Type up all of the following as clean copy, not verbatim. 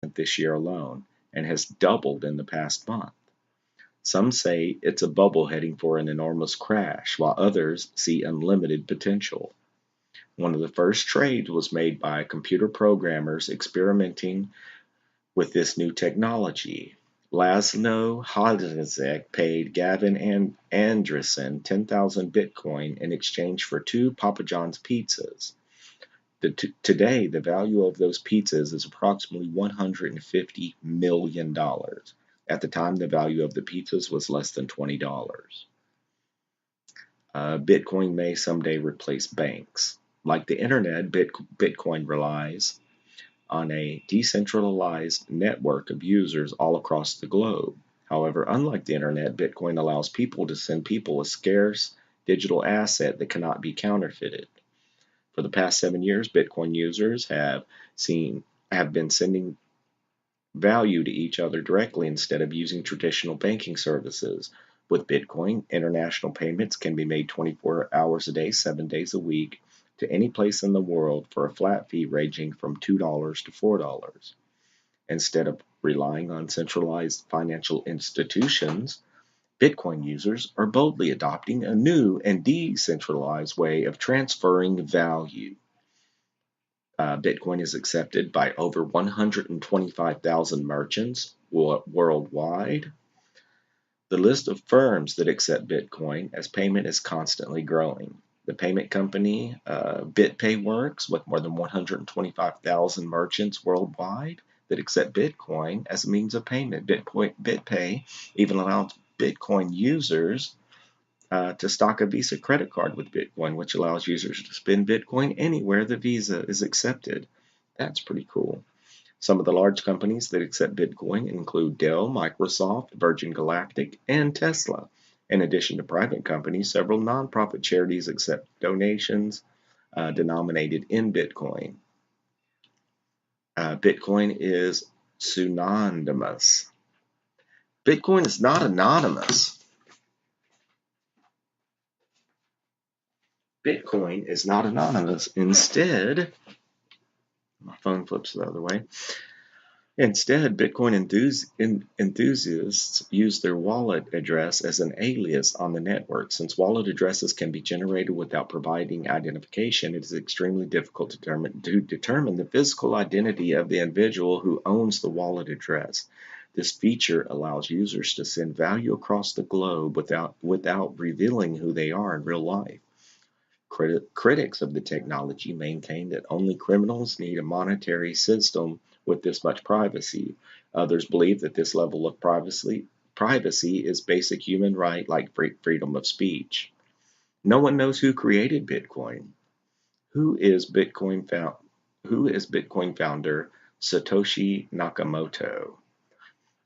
this year alone and has doubled in the past month. Some say it's a bubble heading for an enormous crash, while others see unlimited potential. One of the first trades was made by computer programmers experimenting with this new technology. Laszlo Hadezek paid Gavin Andresen 10,000 Bitcoin in exchange for two Papa John's pizzas. Today, the value of those pizzas is approximately $150 million. At the time, the value of the pizzas was less than $20. Bitcoin may someday replace banks. Like the internet, Bitcoin relies on a decentralized network of users all across the globe. However, unlike the internet, Bitcoin allows people to send people a scarce digital asset that cannot be counterfeited. For the past 7 years, Bitcoin users have been sending value to each other directly instead of using traditional banking services. With Bitcoin, international payments can be made 24 hours a day, 7 days a week, to any place in the world for a flat fee ranging from $2 to $4. Instead of relying on centralized financial institutions, Bitcoin users are boldly adopting a new and decentralized way of transferring value. Bitcoin is accepted by over 125,000 merchants worldwide. The list of firms that accept Bitcoin as payment is constantly growing. The payment company BitPay works with more than 125,000 merchants worldwide that accept Bitcoin as a means of payment. BitPay even allows Bitcoin users to stock a Visa credit card with Bitcoin, which allows users to spend Bitcoin anywhere the Visa is accepted. That's pretty cool. Some of the large companies that accept Bitcoin include Dell, Microsoft, Virgin Galactic, and Tesla. In addition to private companies, several nonprofit charities accept donations denominated in Bitcoin. Bitcoin is pseudonymous. Bitcoin is not anonymous. Bitcoin is not anonymous. Instead, my phone flips the other way. Instead, Bitcoin enthusiasts use their wallet address as an alias on the network. Since wallet addresses can be generated without providing identification, it is extremely difficult to determine the physical identity of the individual who owns the wallet address. This feature allows users to send value across the globe without revealing who they are in real life. Critics of the technology maintain that only criminals need a monetary system with this much privacy. Others believe that this level of privacy is basic human right like freedom of speech. No one knows who created Bitcoin. Who is Bitcoin founder Satoshi Nakamoto?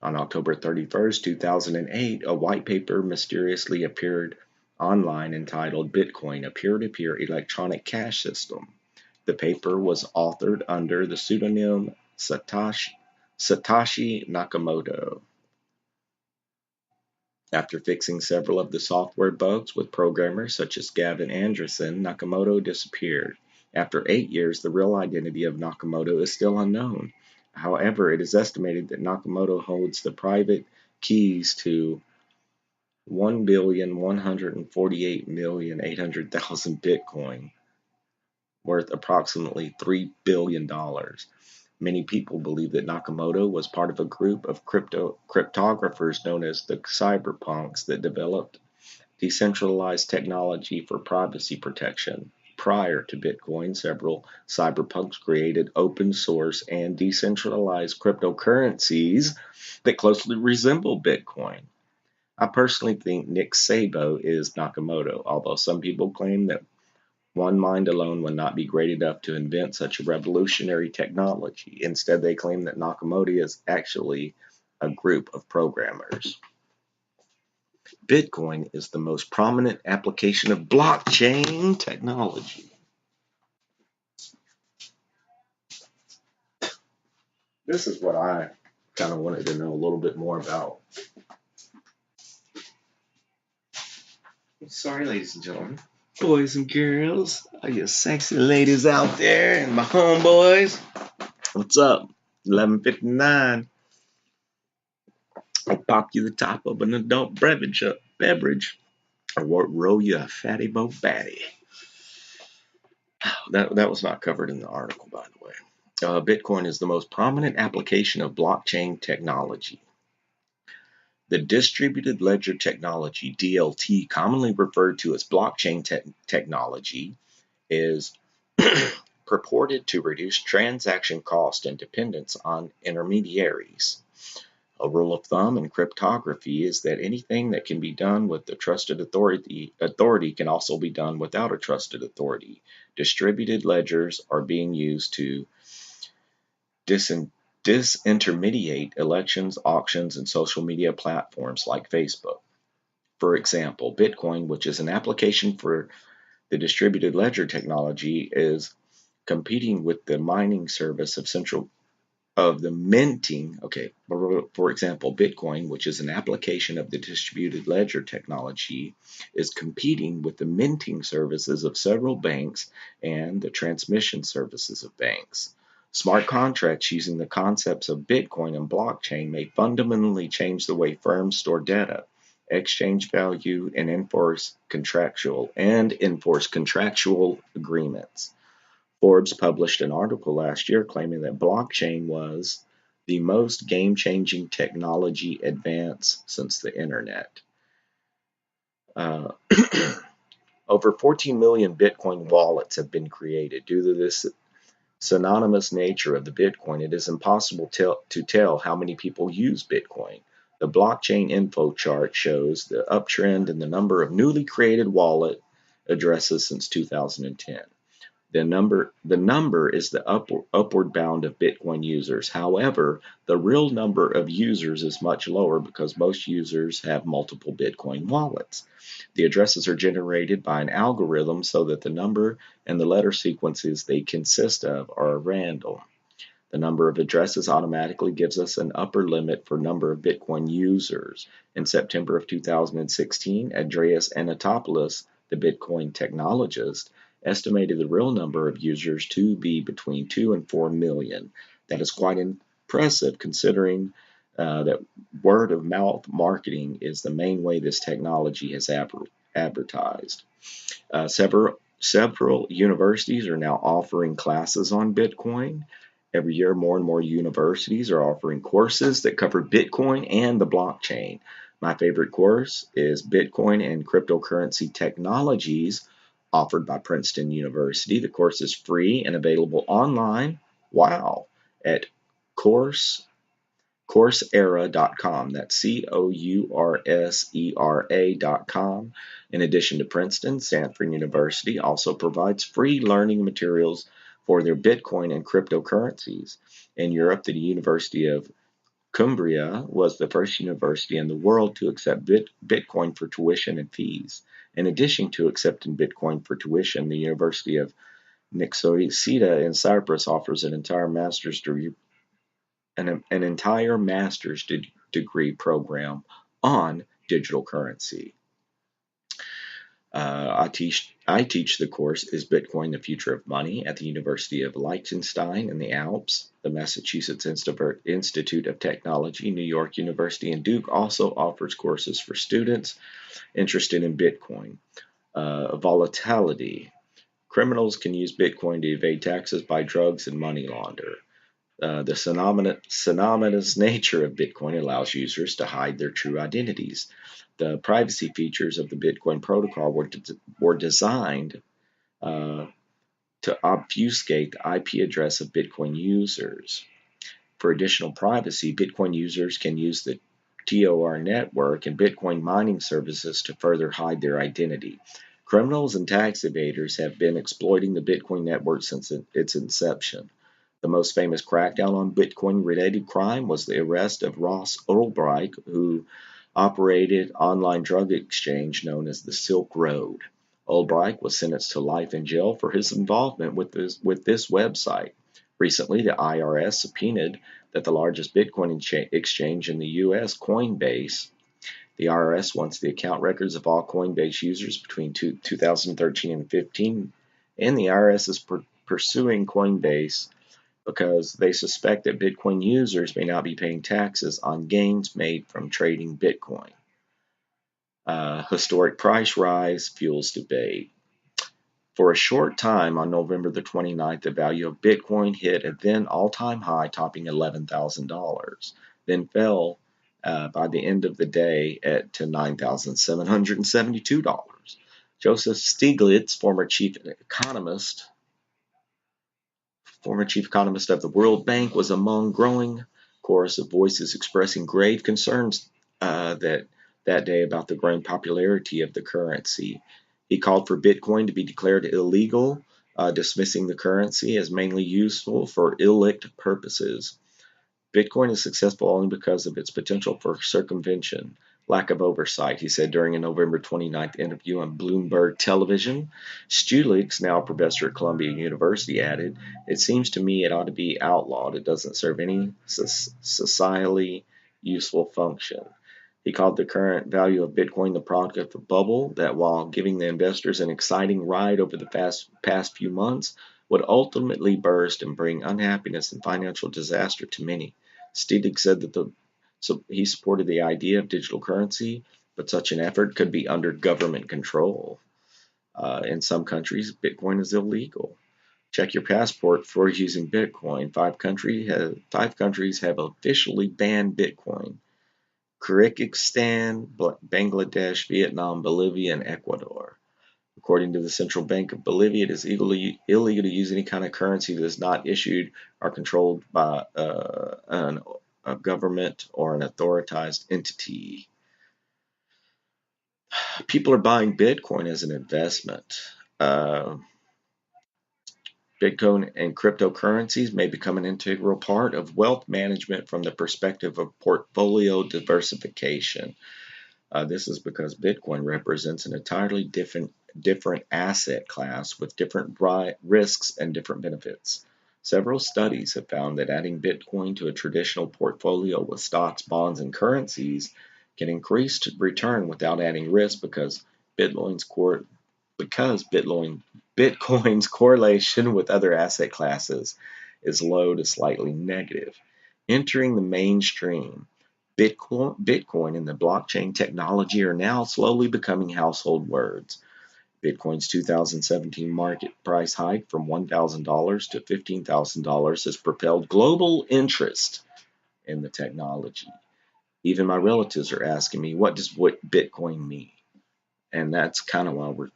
On October 31st, 2008, a white paper mysteriously appeared online entitled Bitcoin, a peer-to-peer electronic cash system. The paper was authored under the pseudonym Satoshi Nakamoto. After fixing several of the software bugs with programmers such as Gavin Andresen, Nakamoto disappeared. After 8 years, the real identity of Nakamoto is still unknown. However, it is estimated that Nakamoto holds the private keys to 1,148,800,000 Bitcoin, worth approximately $3 billion. Many people believe that Nakamoto was part of a group of cryptographers known as the cyberpunks that developed decentralized technology for privacy protection. Prior to Bitcoin, several cyberpunks created open source and decentralized cryptocurrencies that closely resemble Bitcoin. I personally think Nick Szabo is Nakamoto, although some people claim that one mind alone would not be great enough to invent such a revolutionary technology. Instead, they claim that Nakamoto is actually a group of programmers. Bitcoin is the most prominent application of blockchain technology. This is what I kind of wanted to know a little bit more about. Sorry, ladies and gentlemen, boys and girls, all you sexy ladies out there, and my homeboys, what's up? 11:59. I'll pop you the top of an adult beverage. Or roll you a fatty bo batty. That was not covered in the article, by the way. Bitcoin is the most prominent application of blockchain technology. The distributed ledger technology, DLT, commonly referred to as blockchain technology, is purported to reduce transaction cost and dependence on intermediaries. A rule of thumb in cryptography is that anything that can be done with a trusted authority can also be done without a trusted authority. Distributed ledgers are being used to disintermediate elections, auctions, and social media platforms like Facebook. For example, Bitcoin, which is an application for the distributed ledger technology, is competing with the mining service of the minting. Okay, for example, Bitcoin, which is an application of the distributed ledger technology, is competing with the minting services of several banks and the transmission services of banks. Smart contracts using the concepts of Bitcoin and blockchain may fundamentally change the way firms store data, exchange value, and enforce contractual agreements. Forbes published an article last year claiming that blockchain was the most game-changing technology advance since the internet. Uh, over 14 million Bitcoin wallets have been created. Due to this synonymous nature of the Bitcoin, it is impossible to tell how many people use Bitcoin. The blockchain info chart shows the uptrend in the number of newly created wallet addresses since 2010. The number is the upward bound of Bitcoin users. However, the real number of users is much lower because most users have multiple Bitcoin wallets. The addresses are generated by an algorithm so that the number and the letter sequences they consist of are random. The number of addresses automatically gives us an upper limit for number of Bitcoin users. In September of 2016, Andreas Anatopoulos, the Bitcoin technologist, estimated the real number of users to be between 2 and 4 million. That is quite impressive considering that word of mouth marketing is the main way this technology is advertised. Several universities are now offering classes on Bitcoin. Every year, more and more universities are offering courses that cover Bitcoin and the blockchain. My favorite course is Bitcoin and Cryptocurrency Technologies, offered by Princeton University. The course is free and available online. Wow! At Coursera.com. That's Coursera.com. In addition to Princeton, Stanford University also provides free learning materials for their Bitcoin and cryptocurrencies. In Europe, the University of Cumbria was the first university in the world to accept Bitcoin for tuition and fees. In addition to accepting Bitcoin for tuition, the University of Nicosia in Cyprus offers an entire master's degree program on digital currency. I teach the course Is Bitcoin the Future of Money at the University of Liechtenstein in the Alps. The Massachusetts Institute of Technology, New York University, and Duke also offers courses for students interested in Bitcoin. Volatility. Criminals can use Bitcoin to evade taxes, buy drugs, and money launder. The synonymous nature of Bitcoin allows users to hide their true identities. The privacy features of the Bitcoin protocol were designed to obfuscate the IP address of Bitcoin users. For additional privacy, Bitcoin users can use the Tor network and Bitcoin mining services to further hide their identity. Criminals and tax evaders have been exploiting the Bitcoin network since its inception. The most famous crackdown on Bitcoin-related crime was the arrest of Ross Ulbricht, who operated online drug exchange known as the Silk Road. Ulbricht was sentenced to life in jail for his involvement with this website. Recently, the IRS subpoenaed that the largest Bitcoin exchange in the U.S., Coinbase. The IRS wants the account records of all Coinbase users between 2013 and 2015, and the IRS is pursuing Coinbase because they suspect that Bitcoin users may not be paying taxes on gains made from trading Bitcoin. Historic price rise fuels debate. For a short time on November the 29th, the value of Bitcoin hit a then all-time high, topping $11,000, then fell by the end of the day to $9,772. Joseph Stiglitz, former chief economist of the World Bank, was among growing chorus of voices expressing grave concerns that day about the growing popularity of the currency. He called for Bitcoin to be declared illegal, dismissing the currency as mainly useful for illicit purposes. Bitcoin is successful only because of its potential for circumvention, lack of oversight, he said during a November 29th interview on Bloomberg television. Stulitz, now a professor at Columbia University, added, "It seems to me it ought to be outlawed. It doesn't serve any societally useful function." He called the current value of Bitcoin the product of a bubble that, while giving the investors an exciting ride over the past few months, would ultimately burst and bring unhappiness and financial disaster to many. Steedig said that he supported the idea of digital currency, but such an effort could be under government control. In some countries, Bitcoin is illegal. Check your passport before using Bitcoin. Five countries have officially banned Bitcoin: Kyrgyzstan, Bangladesh, Vietnam, Bolivia, and Ecuador. According to the Central Bank of Bolivia, it is illegal to use any kind of currency that is not issued or controlled by a government or an authorized entity. People are buying Bitcoin as an investment. Bitcoin and cryptocurrencies may become an integral part of wealth management from the perspective of portfolio diversification. This is because Bitcoin represents an entirely different asset class with different risks and different benefits. Several studies have found that adding Bitcoin to a traditional portfolio with stocks, bonds, and currencies can increase return without adding risk because Bitcoin's correlation with other asset classes is low to slightly negative. Entering the mainstream, Bitcoin and the blockchain technology are now slowly becoming household words. Bitcoin's 2017 market price hike from $1,000 to $15,000 has propelled global interest in the technology. Even my relatives are asking me, what does Bitcoin mean? And that's kind of why we're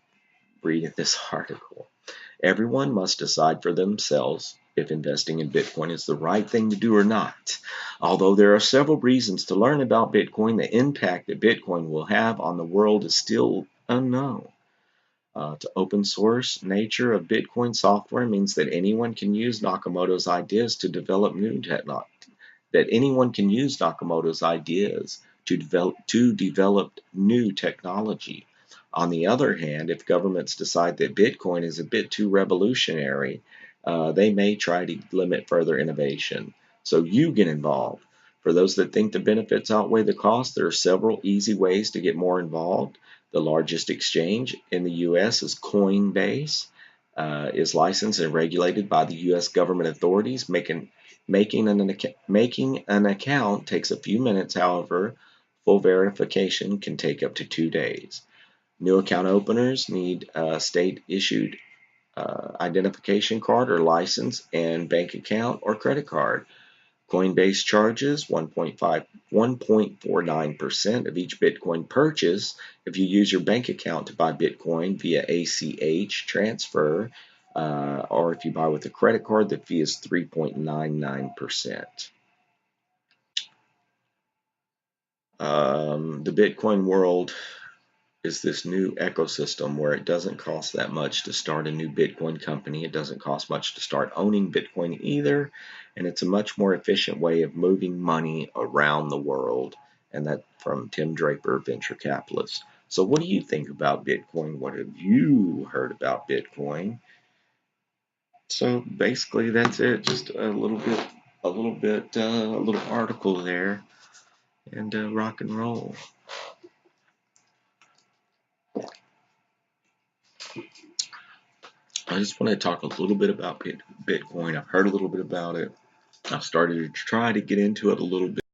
reading this article. Everyone must decide for themselves if investing in Bitcoin is the right thing to do or not. Although there are several reasons to learn about Bitcoin, the impact that Bitcoin will have on the world is still unknown. The open source nature of Bitcoin software means that anyone can use Nakamoto's ideas to develop new technology. That anyone can use Nakamoto's ideas to develop new technology. On the other hand, if governments decide that Bitcoin is a bit too revolutionary, they may try to limit further innovation. So you get involved. For those that think the benefits outweigh the costs, there are several easy ways to get more involved. The largest exchange in the U.S. is Coinbase, is licensed and regulated by the U.S. government authorities. Making an account takes a few minutes. However, full verification can take up to 2 days. New account openers need a state-issued identification card or license and bank account or credit card. Coinbase charges 1.49% of each Bitcoin purchase if you use your bank account to buy Bitcoin via ACH transfer, or if you buy with a credit card, the fee is 3.99%. The Bitcoin world is this new ecosystem where it doesn't cost that much to start a new Bitcoin company. It doesn't cost much to start owning Bitcoin either. And it's a much more efficient way of moving money around the world. And that from Tim Draper, venture capitalist. So what do you think about Bitcoin? What have you heard about Bitcoin? So basically that's it. Just a little article there, and rock and roll. I just want to talk a little bit about Bitcoin. I've heard a little bit about it. I've started to try to get into it a little bit.